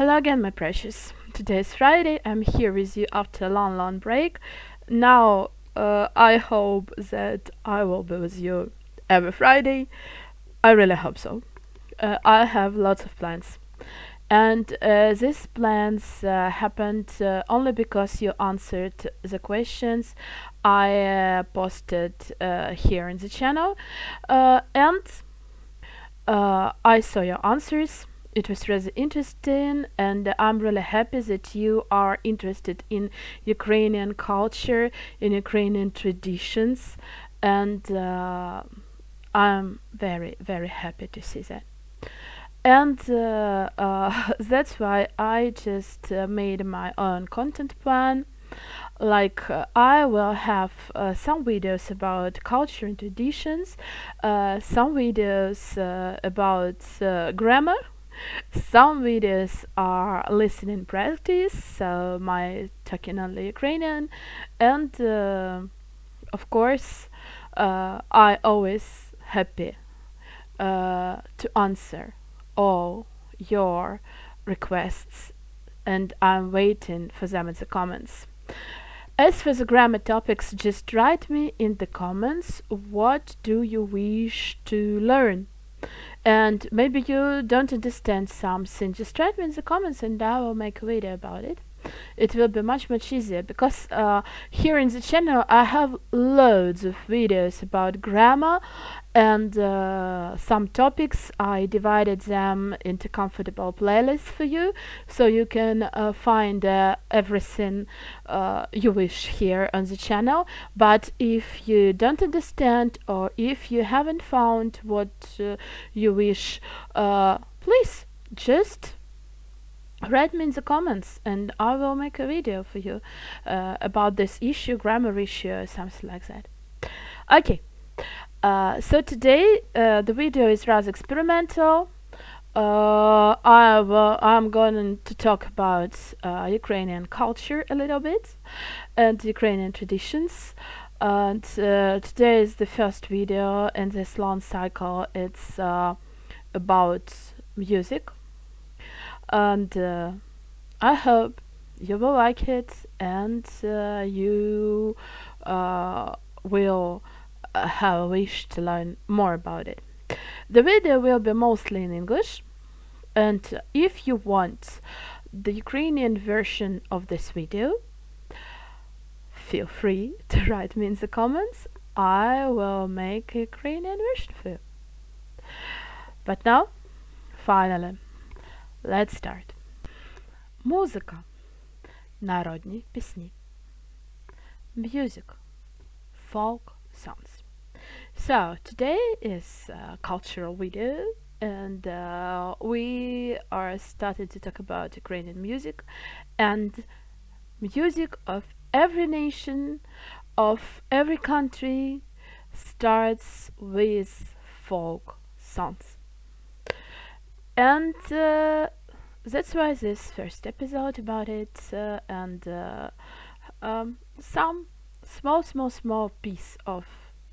Hello again, my precious. Today is Friday. I'm here with you after a long break. Now, I hope that I will be with you every Friday. I really hope so. I have lots of plans. And these plans happened only because you answered the questions I posted here in the channel. And I saw your answers. It was really interesting, and I'm really happy that you are interested in Ukrainian culture, in Ukrainian traditions, and I'm very happy to see that. And that's why I just made my own content plan. I will have some videos about culture and traditions, some videos about grammar, some videos are listening practice, so my talking only Ukrainian, and of course I always happy to answer all your requests, and I'm waiting for them in the comments. As for the grammar topics, just write me in the comments what do you wish to learn. And maybe you don't understand something, just write me in the comments and I will make a video about it. It will be much easier because here in the channel I have loads of videos about grammar, and some topics I divided them into comfortable playlists for you, so you can find everything you wish here on the channel. But if you don't understand, or if you haven't found what you wish, please just write me in the comments and I will make a video for you about this issue, grammar issue, or something like that. Okay, so today the video is rather experimental. I'm going to talk about Ukrainian culture a little bit and Ukrainian traditions. And today is the first video in this long cycle. It's about music, and I hope you will like it, and you will have a wish to learn more about it. The video will be mostly in English, and if you want the Ukrainian version of this video, feel free to write me in the comments. I will make a Ukrainian version for you. But now, finally, let's start. Музика. Народні пісні. Music. Folk songs. So, today is a cultural video, and we are starting to talk about Ukrainian music, and music of every nation, of every country, starts with folk songs. And that's why this first episode about it, and some small piece of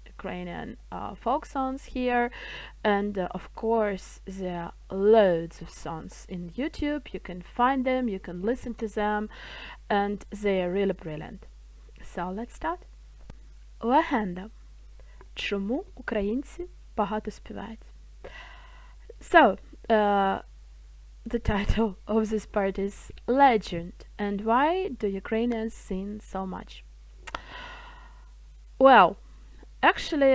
Ukrainian folk songs here, and of course there are loads of songs in YouTube. You can find them, you can listen to them, and they are really brilliant. So let's start. Легенда. Чому українці багато співають? So, the title of this part is Legend, and why do Ukrainians sing so much? Well, actually,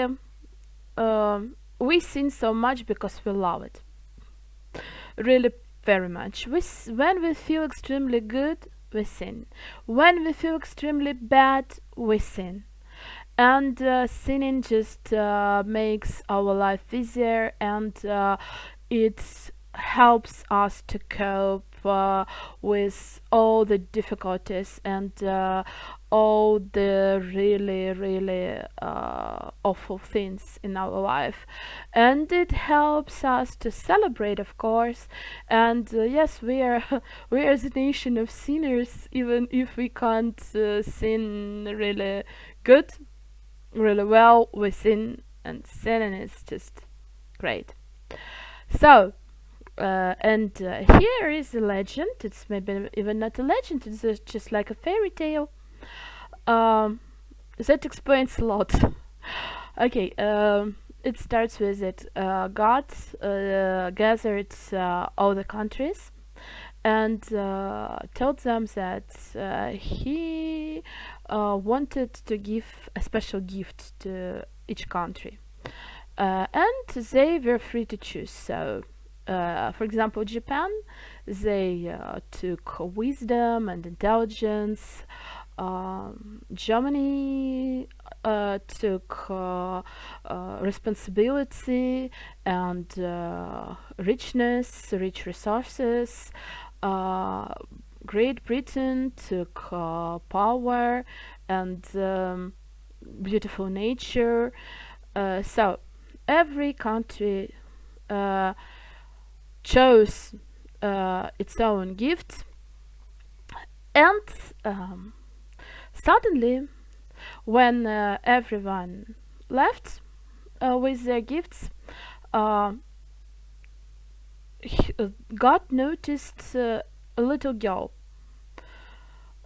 we sing so much because we love it. Really, very much. When we feel extremely good, we sing. When we feel extremely bad, we sing. And singing just makes our life easier, and it helps us to cope with all the difficulties and all the really awful things in our life, and it helps us to celebrate, of course. And yes, we are the nation of singers, even if we can't sing really good, really well. We sing, and singing is just great. So And here is a legend. It's maybe even not a legend. It's just like a fairy tale. Um, that explains a lot. Okay. It starts with it. God gathered all the countries and told them that he wanted to give a special gift to each country. And they were free to choose. So, for example, Japan, they took wisdom and intelligence. Germany took responsibility and rich resources. Uh, Great Britain took power and beautiful nature. So every country uh, chose its own gift, and suddenly, when everyone left with their gifts, uh, God noticed a little girl,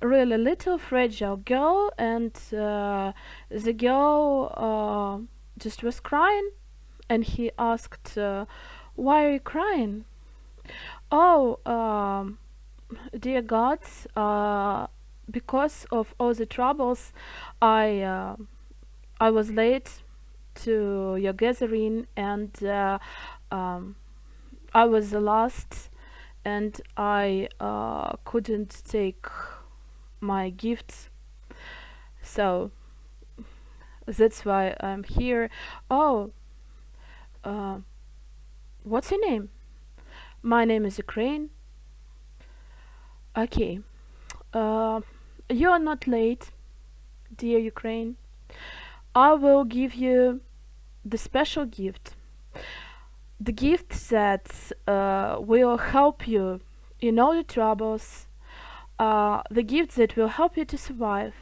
a really little fragile girl, and the girl just was crying, and he asked, "Why are you crying?" "Oh, dear God, because of all the troubles, I uh, I was late to your gathering, and um, I was the last, and I couldn't take my gifts, so that's why I'm here." "Oh, uh, what's your name?" "My name is Ukraine." "Okay, uh, you are not late, dear Ukraine. I will give you the special gift, the gift that will help you in all the troubles, the gift that will help you to survive,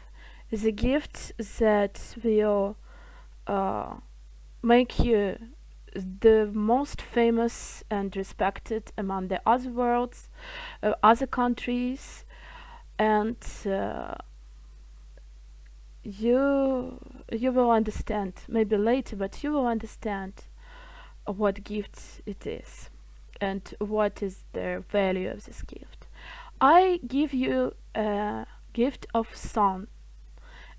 the gift that will uh, make you the most famous and respected among the other worlds, other countries, and you will understand, maybe later, but you will understand what gift it is and what is the value of this gift. I give you a gift of song,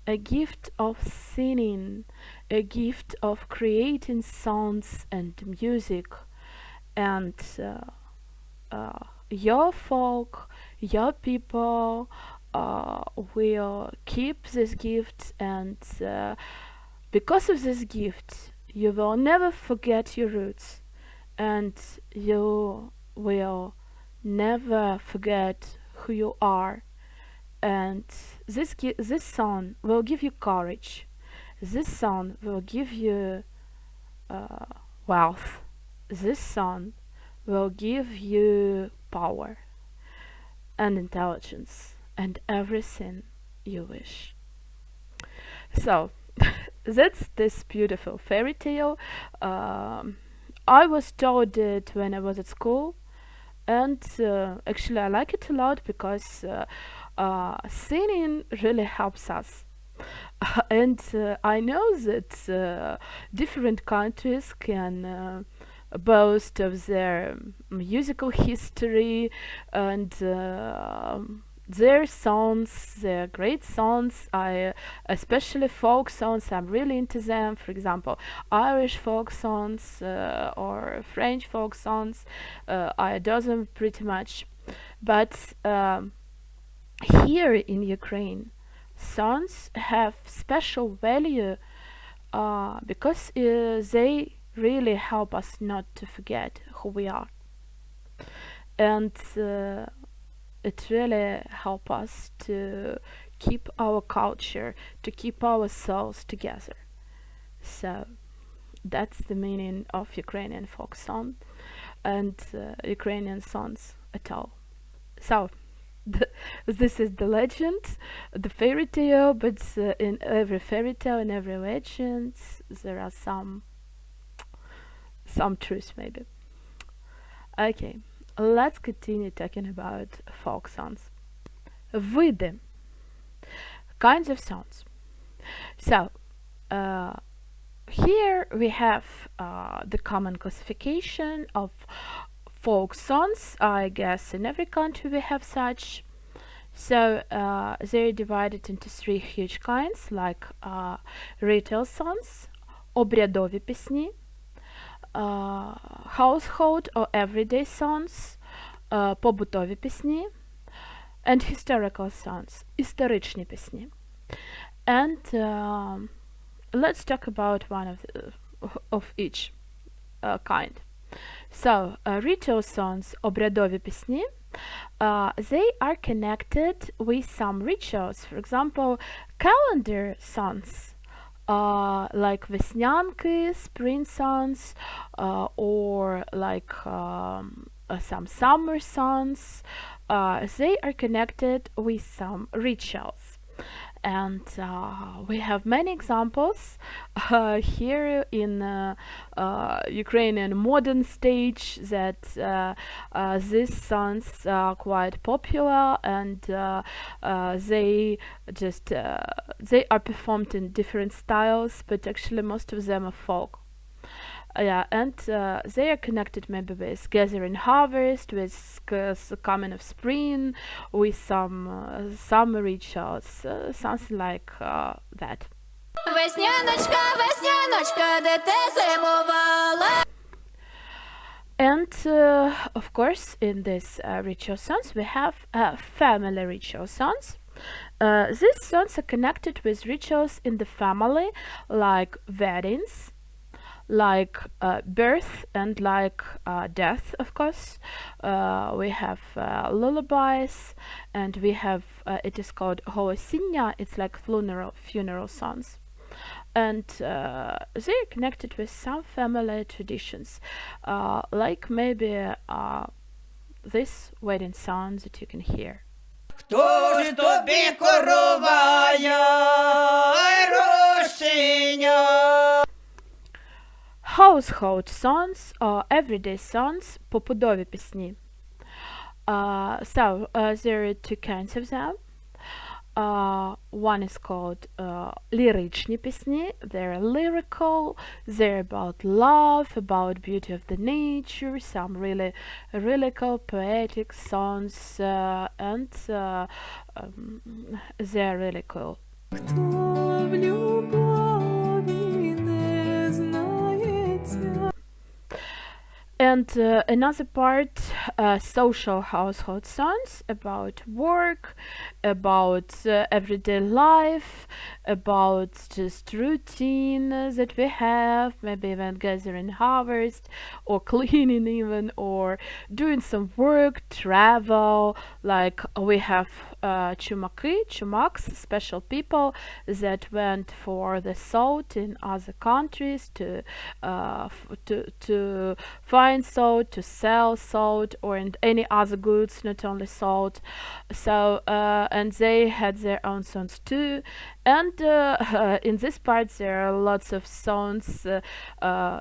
a gift of singing, a gift of creating sounds and music, and your folk, your people will keep this gift, and because of this gift, you will never forget your roots, and you will never forget who you are. And this song will give you courage. This song will give you uh, wealth. This song will give you power and intelligence and everything you wish. So that's this beautiful fairy tale. I was told it when I was at school, and actually I like it a lot because singing really helps us. And I know that different countries can boast of their musical history and their songs, their great songs. I especially folk songs. I'm really into them. For example, Irish folk songs or French folk songs. I adore them pretty much. But here in Ukraine, songs have special value because they really help us not to forget who we are, and it really help us to keep our culture, to keep our souls together. So that's the meaning of Ukrainian folk song and Ukrainian songs at all. So this is the legend, the fairy tale, but in every fairy tale, in every legend, there are some truth maybe. Okay, let's continue talking about folk songs. Види, kinds of songs. So, uh, here we have the common classification of folk songs. I guess in every country we have such. So they're divided into three huge kinds, like ritual songs, обрядові пісні, household or everyday songs, побутові пісні, and historical songs, історичні пісні. And let's talk about one of each kind. So, ritual songs, обрядові пісні, they are connected with some rituals. For example, calendar songs, like веснянки, spring songs, or like some summer songs. They are connected with some rituals. And we have many examples here in Ukrainian modern stage that these songs are quite popular, and they are performed in different styles, but actually most of them are folk. Yeah, and they are connected maybe with gathering harvest, with coming of spring, with some summer rituals, something like that. Весняночка, весняночка, де ти зимувала? And of course, in these ritual songs, we have family ritual songs. These songs are connected with rituals in the family, like weddings, like birth, and like death, of course. We have lullabies, and we have it is called голосіння. It's like funeral songs, and they are connected with some family traditions, like maybe this wedding song that you can hear. Хто ж тобі коровая, рощиня? Household songs or everyday songs, побутові пісні. So there are two kinds of them. One is called ліричні пісні. They're lyrical. They're about love, about beauty of the nature, some really lyrical, poetic songs, and they're really cool. Хто в любові не знається? And another part, social household songs about work, about everyday life, about just routine that we have, maybe even gathering harvest, or cleaning even, or doing some work, travel. Like we have chumaks, special people that went for the salt in other countries to find salt, to sell salt, or any other goods, not only salt. So and they had their own songs too. And in this part there are lots of songs,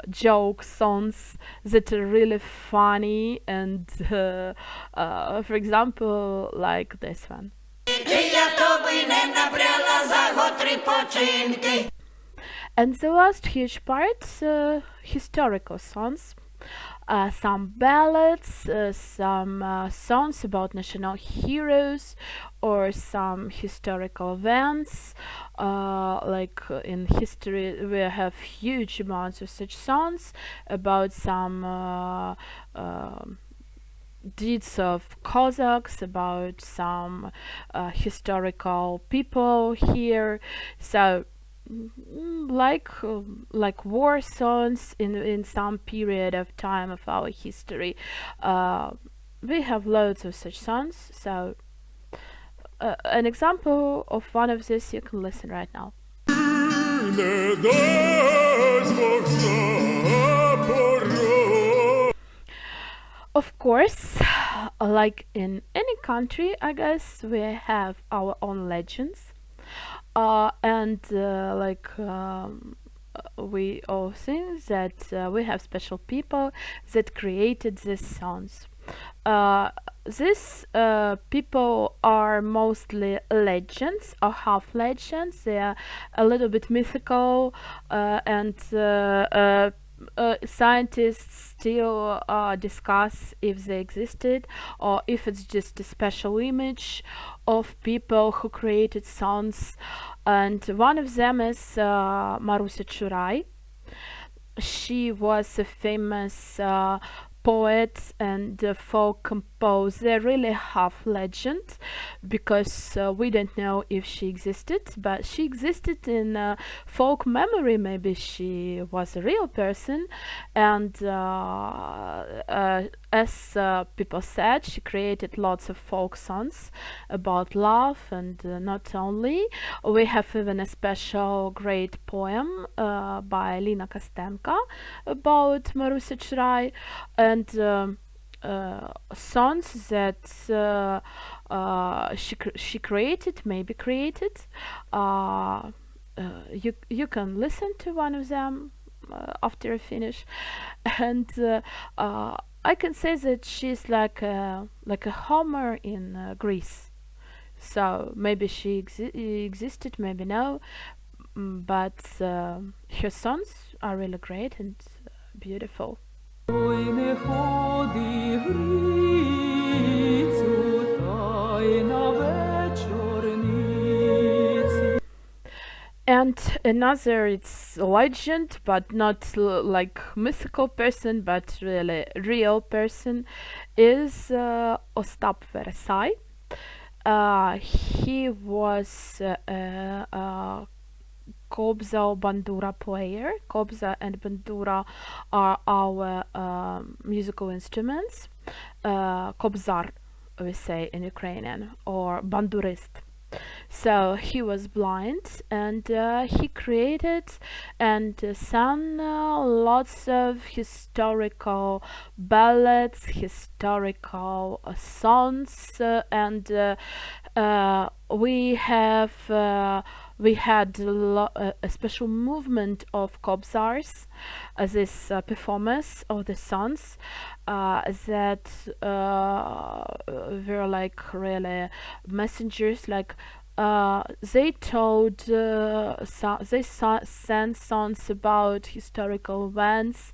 joke songs that are really funny, and for example, like this one. And the last huge part, historical songs. Some ballads, some songs about national heroes, or some historical events. Like in history, we have huge amounts of such songs about some deeds of Cossacks, about some historical people here. So like war songs in some period of time of our history. We have loads of such songs. So an example of one of these you can listen right now. Of course, like in any country, I guess, we have our own legends. And we all think that we have special people that created these songs. These people are mostly legends or half legends. They are a little bit mythical, and scientists still discuss if they existed or if it's just a special image of people who created songs. And one of them is Marusya Churai. She was a famous poet and folk composer, really half legend, because we don't know if she existed, but she existed in folk memory. Maybe she was a real person, and as people said, she created lots of folk songs about love, and not only. We have even a special great poem by Lina Kostenka about Marusya Churai, and songs that she created, maybe created. You can listen to one of them after I finish, and I can say that she's like a Homer in Greece. So maybe she existed, maybe no, but her songs are really great and beautiful. Ой, не ходи Грицю, та й на вечорниці. And another, it's legend, but not like mythical person, but really real person, is Ostap Veresai. He was Kobza bandura player. Kobza and bandura are our musical instruments. Kobzar, we say in Ukrainian, or bandurist. So he was blind, and he created and sang lots of historical ballads, historical songs, and we had a special movement of kobzars, these performers of the songs that were like really messengers, like they told they sang songs about historical events,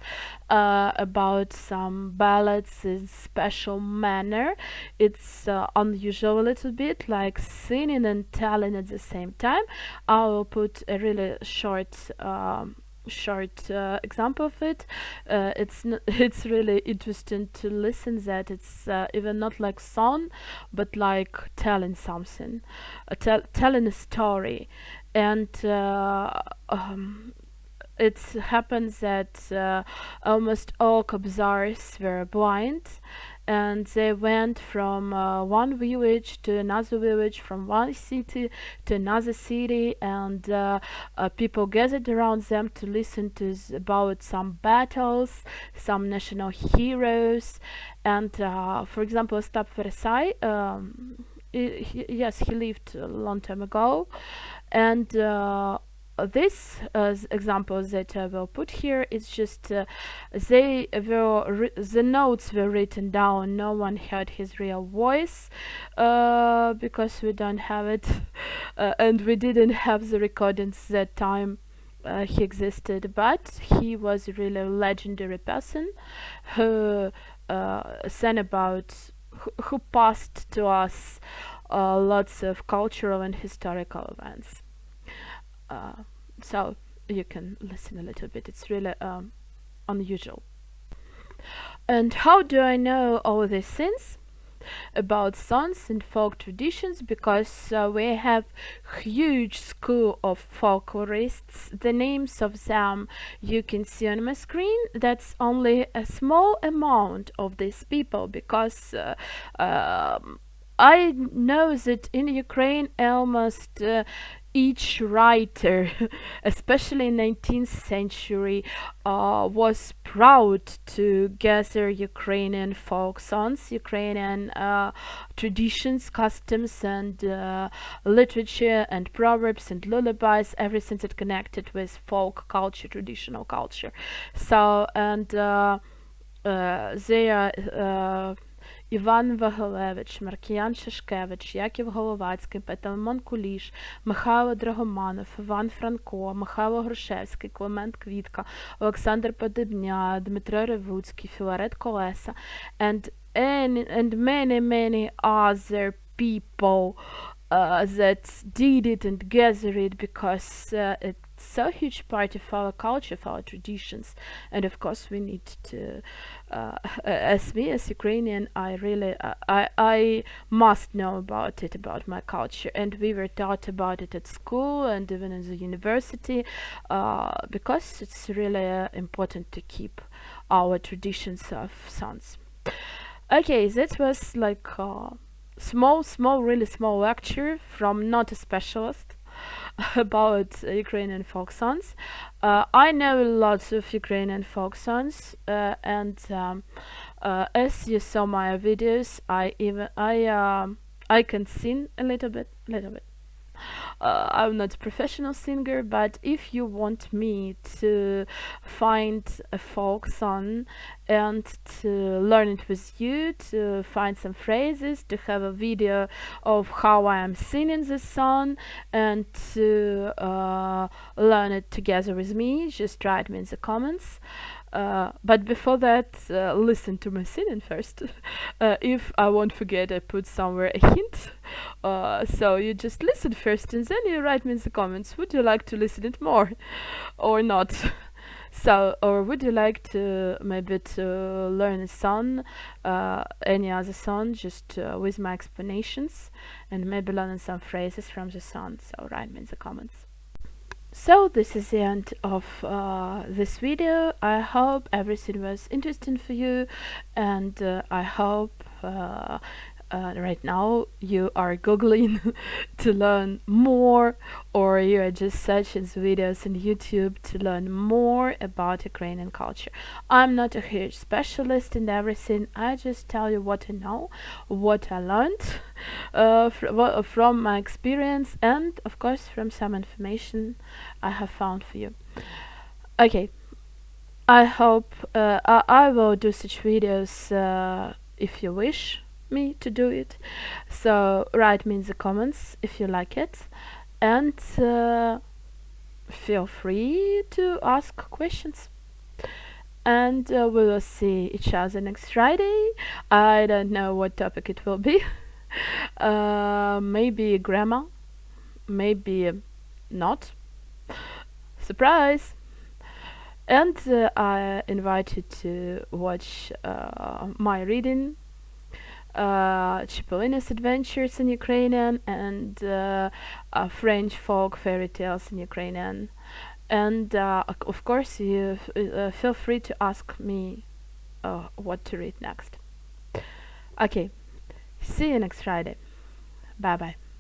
about some ballads in special manner. It's unusual a little bit, like singing and telling at the same time. I will put a really short example of it. It's really interesting to listen, that it's even not like song, but like telling something, telling a story. And it happens that almost all kobzars were blind, and they went from one village to another village, from one city to another city, and people gathered around them to listen to about some battles, some national heroes. And for example, Ostap Veresai, yes, he lived a long time ago, and this example that I will put here is just the notes were written down. No one heard his real voice because we don't have it, and we didn't have the recordings that time he existed. But he was really a legendary person who sang about, who passed to us lots of cultural and historical events. So you can listen a little bit. It's really unusual. And how do I know all these things about songs and folk traditions? Because we have huge school of folklorists. The names of them you can see on my screen. That's only a small amount of these people, because I know that in Ukraine almost each writer, especially in 19th century, was proud to gather Ukrainian folk songs, Ukrainian traditions, customs, and literature, and proverbs and lullabies, everything that connected with folk culture, traditional culture. So, and they are Іван Вагилевич, Маркіян Шишкевич, Яків Головацький, Пантелеймон Куліш, Михайло Драгоманов, Іван Франко, Михайло Грушевський, Климент Квітка, Олександр Подибня, Дмитро Ревуцький, Філарет Колеса, and many other people that did it and gathered it, because it's so huge part of our culture, of our traditions, and of course we need to as me as Ukrainian, I really I must know about it, about my culture, and we were taught about it at school and even in the university, because it's really important to keep our traditions of songs. Okay, that was like really small lecture from not a specialist about Ukrainian folk songs. I know lots of Ukrainian folk songs, and as you saw my videos, I can sing a little bit. I'm not a professional singer, but if you want me to find a folk song and to learn it with you, to find some phrases, to have a video of how I am singing this song, and to learn it together with me, just write me in the comments. But before that, listen to my singing first. If I won't forget, I put somewhere a hint. So you just listen first, and then you write me in the comments. Would you like to listen it more, or not? So, or would you like to maybe to learn a song, any other song, just with my explanations, and maybe learn some phrases from the song? So write me in the comments. So this is the end of this video. I hope everything was interesting for you, and I hope right now you are googling to learn more, or you are just searching videos on YouTube to learn more about Ukrainian culture. I'm not a huge specialist in everything. I just tell you what I know, what I learned from my experience, and of course from some information I have found for you. Okay, I hope I will do such videos if you wish me to do it. So write me in the comments if you like it, and feel free to ask questions. And we will see each other next Friday. I don't know what topic it will be. Maybe grammar, maybe not. Surprise! And I invite you to watch my reading, Cipollini's Adventures in Ukrainian, and French folk fairy tales in Ukrainian. And of course, you feel free to ask me what to read next. Okay, see you next Friday. Bye bye.